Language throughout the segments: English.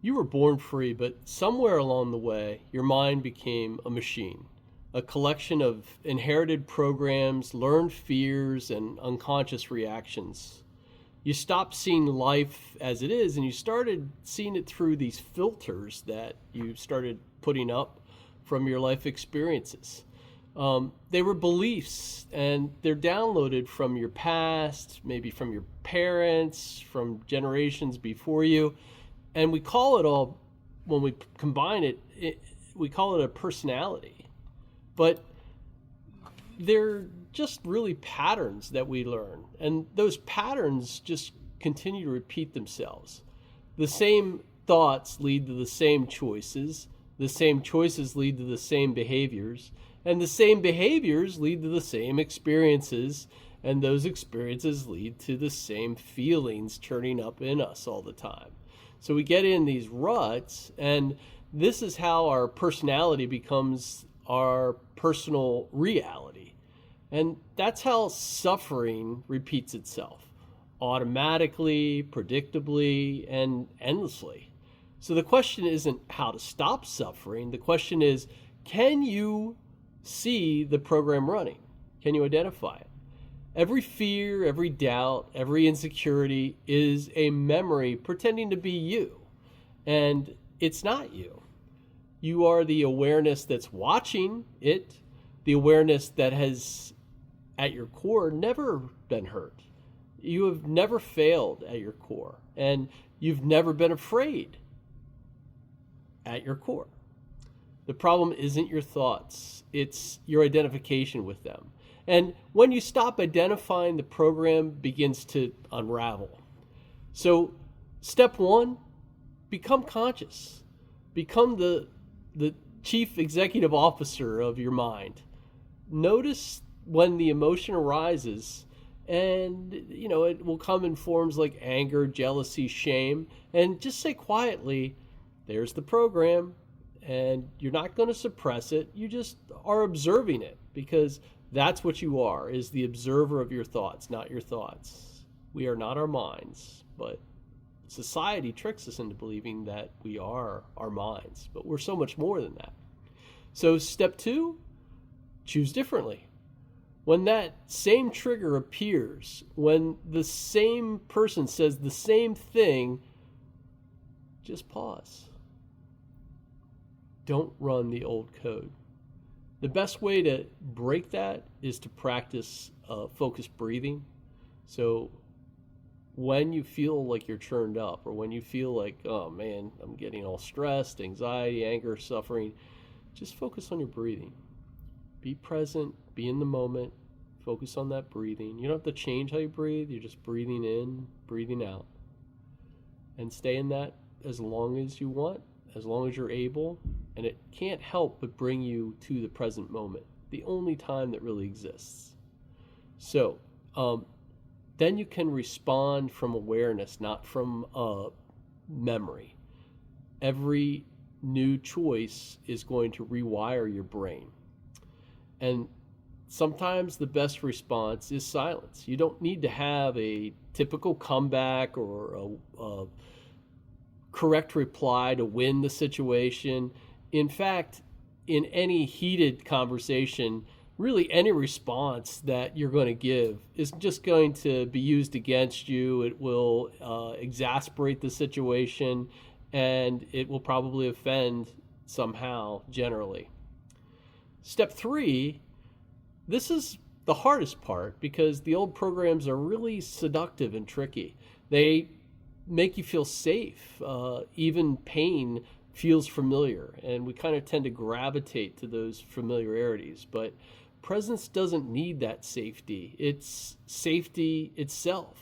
You were born free, but somewhere along the way, your mind became a machine, a collection of inherited programs, learned fears, and unconscious reactions. You stopped seeing life as it is and you started seeing it through these filters that you started putting up from your life experiences. They were beliefs and they're downloaded from your past, maybe from your parents, from generations before you. And we call it all, when we combine it, we call it a personality. But they're just really patterns that we learn. And those patterns just continue to repeat themselves. The same thoughts lead to the same choices lead to the same behaviors, and the same behaviors lead to the same experiences, and those experiences lead to the same feelings churning up in us all the time. So we get in these ruts, and this is how our personality becomes our personal reality. And that's how suffering repeats itself, automatically, predictably, and endlessly. So the question isn't how to stop suffering. The question is, can you see the program running? Can you identify it? Every fear, every doubt, every insecurity is a memory pretending to be you. And it's not you. You are the awareness that's watching it, the awareness that has, at your core, never been hurt. You have never failed at your core, and you've never been afraid at your core. The problem isn't your thoughts, it's your identification with them. And when you stop identifying, the program begins to unravel. So, step one, become conscious. Become the chief executive officer of your mind. Notice when the emotion arises, and it will come in forms like anger, jealousy, shame, and just say quietly, there's the program. And you're not going to suppress it. You just are observing it, because that's what you are, is the observer of your thoughts, not your thoughts. We are not our minds, but society tricks us into believing that we are our minds, but we're so much more than that. So step two, choose differently. When that same trigger appears, when the same person says the same thing, just pause. Don't run the old code. The best way to break that is to practice focused breathing. So when you feel like you're churned up, or when you feel like, oh man, I'm getting all stressed, anxiety, anger, suffering, just focus on your breathing. Be present, be in the moment, focus on that breathing. You don't have to change how you breathe, you're just breathing in, breathing out. And stay in that as long as you want, as long as you're able. And it can't help but bring you to the present moment, the only time that really exists. So then you can respond from awareness, not from memory. Every new choice is going to rewire your brain. And sometimes the best response is silence. You don't need to have a typical comeback or a correct reply to win the situation. In fact, in any heated conversation, really any response that you're going to give is just going to be used against you. It will exasperate the situation, and it will probably offend somehow, generally. Step three, this is the hardest part, because the old programs are really seductive and tricky. They make you feel safe. Even pain feels familiar, and we kind of tend to gravitate to those familiarities. But presence doesn't need that safety. It's safety itself.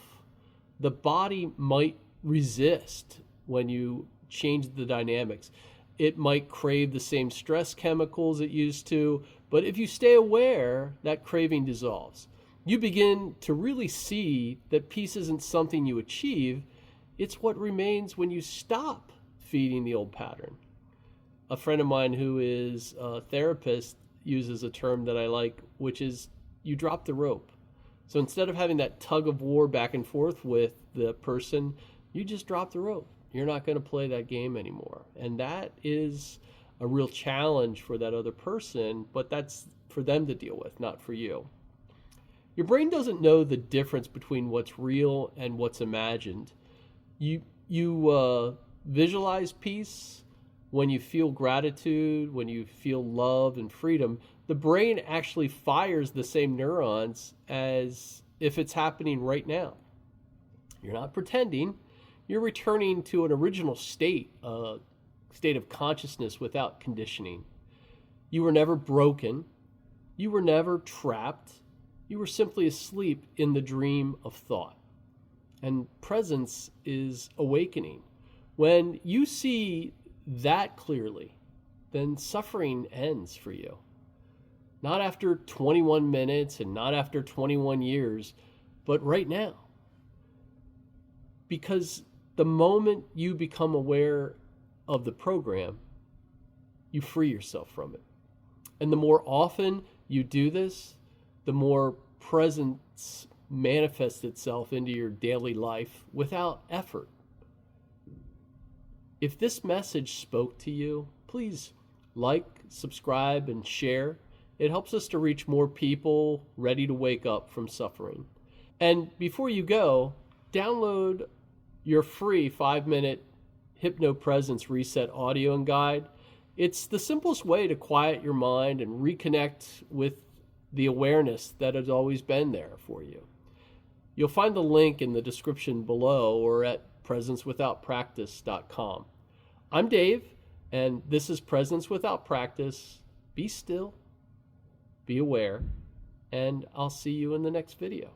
The body might resist when you change the dynamics. It might crave the same stress chemicals it used to, but if you stay aware, that craving dissolves. You begin to really see that peace isn't something you achieve, it's what remains when you stop feeding the old pattern. A friend of mine who is a therapist uses a term that I like, which is you drop the rope. So instead of having that tug of war back and forth with the person, you just drop the rope. You're not going to play that game anymore. And that is a real challenge for that other person, but that's for them to deal with, not for you. Your brain doesn't know the difference between what's real and what's imagined. You visualize peace when you feel gratitude, when you feel love and freedom. The brain actually fires the same neurons as if it's happening right now. You're not pretending. You're returning to an original state, a state of consciousness without conditioning. You were never broken. You were never trapped. You were simply asleep in the dream of thought. And presence is awakening. When you see that clearly, then suffering ends for you. Not after 21 minutes and not after 21 years, but right now. Because the moment you become aware of the program, you free yourself from it. And the more often you do this, the more presence manifests itself into your daily life without effort. If this message spoke to you, please like, subscribe, and share. It helps us to reach more people ready to wake up from suffering. And before you go, download your free 5-minute Hypnopresence Reset audio and guide. It's the simplest way to quiet your mind and reconnect with the awareness that has always been there for you. You'll find the link in the description below or at presencewithoutpractice.com. I'm Dave, and this is Presence Without Practice. Be still, be aware, and I'll see you in the next video.